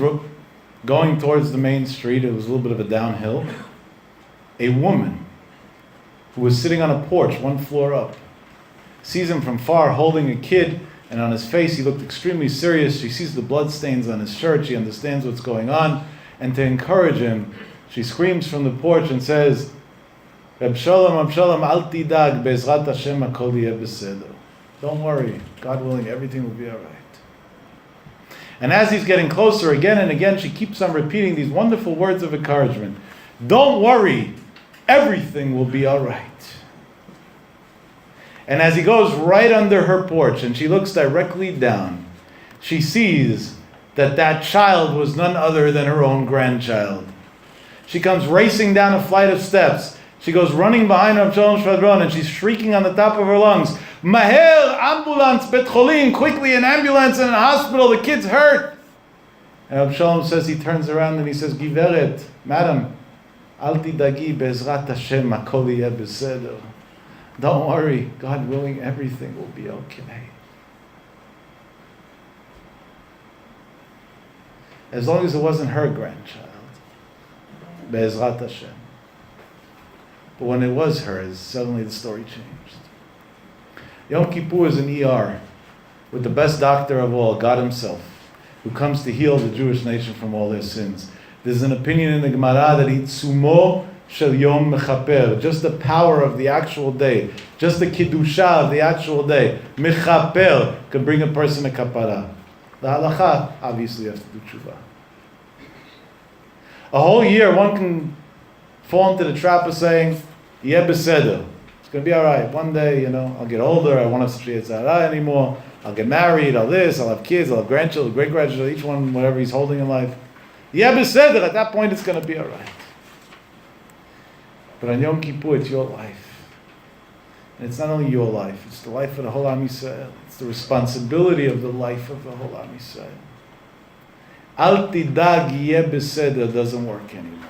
going towards the main street, it was a little bit of a downhill, a woman who was sitting on a porch one floor up sees him from far holding a kid, and on his face he looked extremely serious. She sees the blood stains on his shirt, she understands what's going on, and to encourage him, she screams from the porch and says, Reb Shalom, al tidag, be'ezrat Hashem hakol yeh beseder. Don't worry, God willing, everything will be all right. And as he's getting closer again and again, she keeps on repeating these wonderful words of encouragement. Don't worry, everything will be all right. And as he goes right under her porch and she looks directly down, she sees that that child was none other than her own grandchild. She comes racing down a flight of steps. She goes running behind Rav Shalom Shvadron, and she's shrieking on the top of her lungs, Maher, ambulance, bet cholim, quickly, an ambulance and a hospital, the kid's hurt. And Rav Shalom says, he turns around and he says, Giveret, madam, al tidagi be'ezrat Hashem hakol yeh beseder. Don't worry, God willing, everything will be okay. As long as it wasn't her grandchild, be'ezrat Hashem. But when it was hers, suddenly the story changed. Yom Kippur is an ER with the best doctor of all, God himself, who comes to heal the Jewish nation from all their sins. There's an opinion in the Gemara that Itzumo shel Yom Mechaper, just the power of the actual day, just the Kiddusha of the actual day, Mechaper, can bring a person a kapara. The halacha, obviously, you have to do tshuva. A whole year, one can fall into the trap of saying, Yeh beseder. It's going to be all right. One day, I'll get older. I won't have such yetzirah anymore. I'll get married. I'll have kids. I'll have grandchildren, great-grandchildren, each one, whatever he's holding in life. Yeh beseder. At that point, it's going to be all right. But on Yom Kippur, it's your life. And it's not only your life. It's the life of the whole Am Yisrael. It's the responsibility of the life of the whole Am Yisrael. Al tidag yeh beseder doesn't work anymore.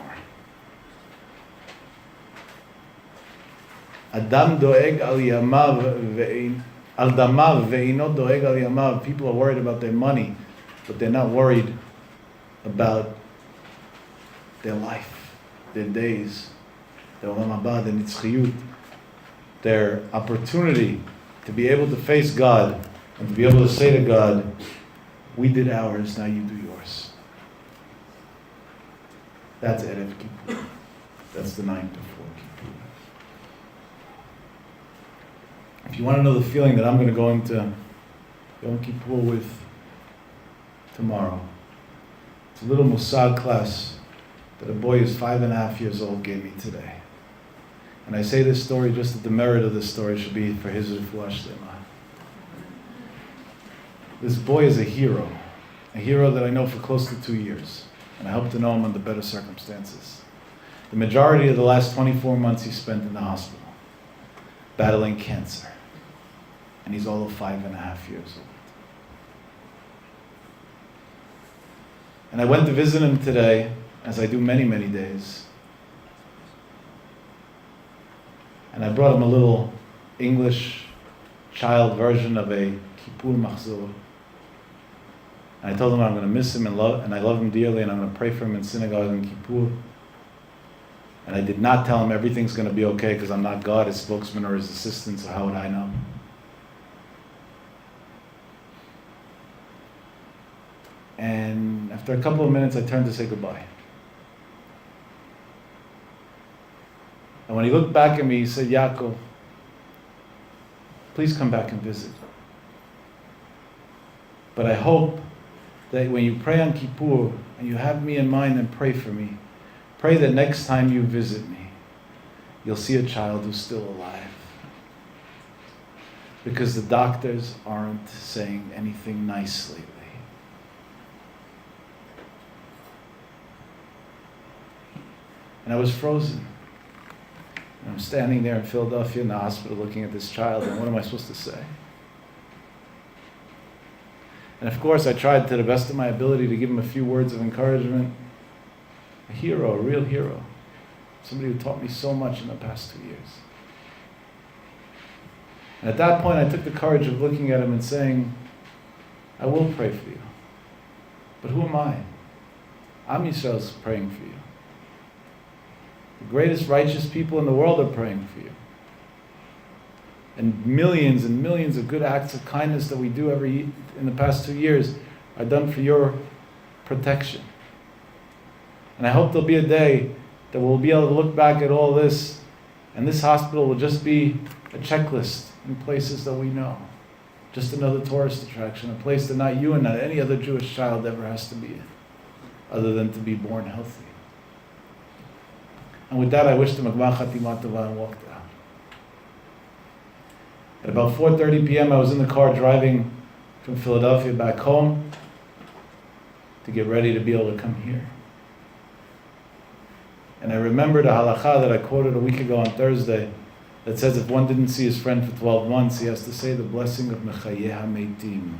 Adam doeg al yamav al damav ve'ino doeg al yamav. People are worried about their money, but they're not worried about their life, their days, their olam haba, their nitzchiyut. their opportunity to be able to face God and to be able to say to God, we did ours, now you do yours. That's EREV Kippur. That's the night before Kippur. If you want to know the feeling that I'm going to go into Yom Kippur with tomorrow, it's a little Musag class that a boy who's 5.5 years old gave me today. And I say this story just that the merit of this story should be for his refuah shlema. This boy is a hero that I know for close to 2 years, and I hope to know him under better circumstances. The majority of the last 24 months he spent in the hospital, battling cancer, and he's all of 5.5 years old. And I went to visit him today, as I do many, many days. And I brought him a little English child version of a Kippur Machzor. And I told him I'm going to miss him and I love him dearly, and I'm going to pray for him in synagogue in Kippur. And I did not tell him everything's going to be okay, because I'm not God, his spokesman or his assistant, so how would I know? And after a couple of minutes, I turned to say goodbye. And when he looked back at me, he said, Yaakov, please come back and visit. But I hope that when you pray on Kippur, and you have me in mind and pray for me, pray that next time you visit me, you'll see a child who's still alive. Because the doctors aren't saying anything nice lately. And I was frozen. And I'm standing there in Philadelphia in the hospital looking at this child, and what am I supposed to say? And of course, I tried to the best of my ability to give him a few words of encouragement. A hero, a real hero. Somebody who taught me so much in the past 2 years. And at that point, I took the courage of looking at him and saying, I will pray for you. But who am I? Am Yisrael's praying for you. The greatest righteous people in the world are praying for you. And millions of good acts of kindness that we do in the past 2 years are done for your protection. And I hope there'll be a day that we'll be able to look back at all this, and this hospital will just be a checklist in places that we know. Just another tourist attraction, a place that not you and not any other Jewish child ever has to be in, other than to be born healthy. And with that, I wish them a Gmar Chatima Tova and walked out. At about 4:30 p.m., I was in the car driving from Philadelphia back home to get ready to be able to come here. And I remembered a halakha that I quoted a week ago on Thursday that says if one didn't see his friend for 12 months, he has to say the blessing of Mechayeh HaMeitim.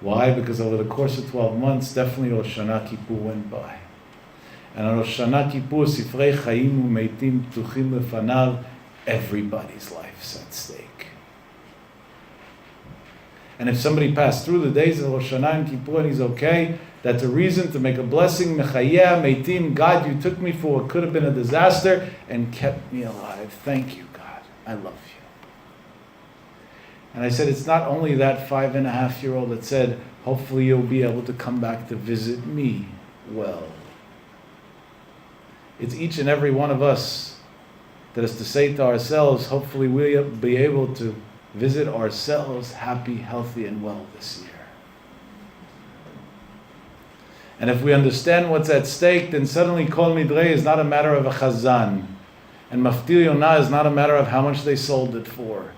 Why? Because over the course of 12 months, definitely Rosh Hashanah Kippur went by. And on Rosh Hashanah Kippur, Sifrei Chaim U'Meitim Ptuchim Lefanav, everybody's life's at stake. And if somebody passed through the days of Rosh Hashanah and Kippur and he's okay, that's a reason to make a blessing. Mechayeh Meitim, God, you took me for what could have been a disaster and kept me alive. Thank you, God. I love you. And I said, it's not only that 5.5-year-old that said, hopefully you'll be able to come back to visit me well. It's each and every one of us that is to say to ourselves, hopefully we'll be able to visit ourselves happy, healthy, and well this year. And if we understand what's at stake, then suddenly Kol Midrei is not a matter of a chazan. And Maftil Yonah is not a matter of how much they sold it for.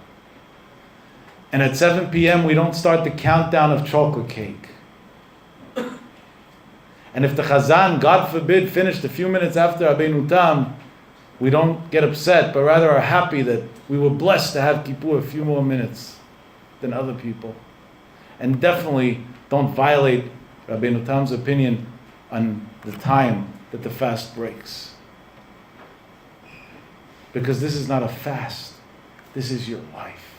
And at 7 p.m. we don't start the countdown of chocolate cake. And if the chazan, God forbid, finished a few minutes after Rabbeinu Tam, we don't get upset, but rather are happy that we were blessed to have Kippur a few more minutes than other people. And definitely don't violate Rabbeinu Tam's opinion on the time that the fast breaks. Because this is not a fast. This is your life.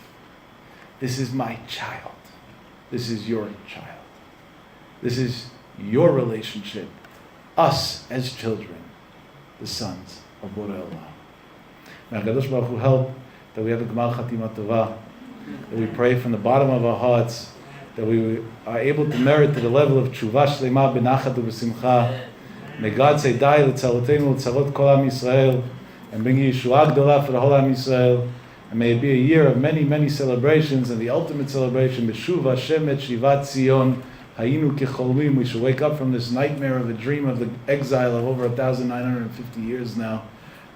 This is my child. This is your child. This is your relationship. Us as children, the sons of Borei Olam. May HaKadosh Baruch Hu help that we have a Gmar Chatima Tova, that we pray from the bottom of our hearts, that we are able to merit to the level of Tshuva Shlema B'nachat U'B'Simcha. May God say, Dai l'tzarotenu l'tzarot kol Am Yisrael, and bring Yeshua Gdola for the whole Am Yisrael. And may it be a year of many, many celebrations, and the ultimate celebration, Beshuv Hashem et Shivat Zion, Hayinu Kecholmim. We should wake up from this nightmare of a dream of the exile of over 1,950 years now,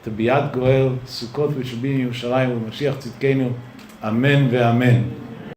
to Biat Goel, Sukkot, we should be in Yerushalayim with Mashiach Tzidkenu. Amen ve'amen.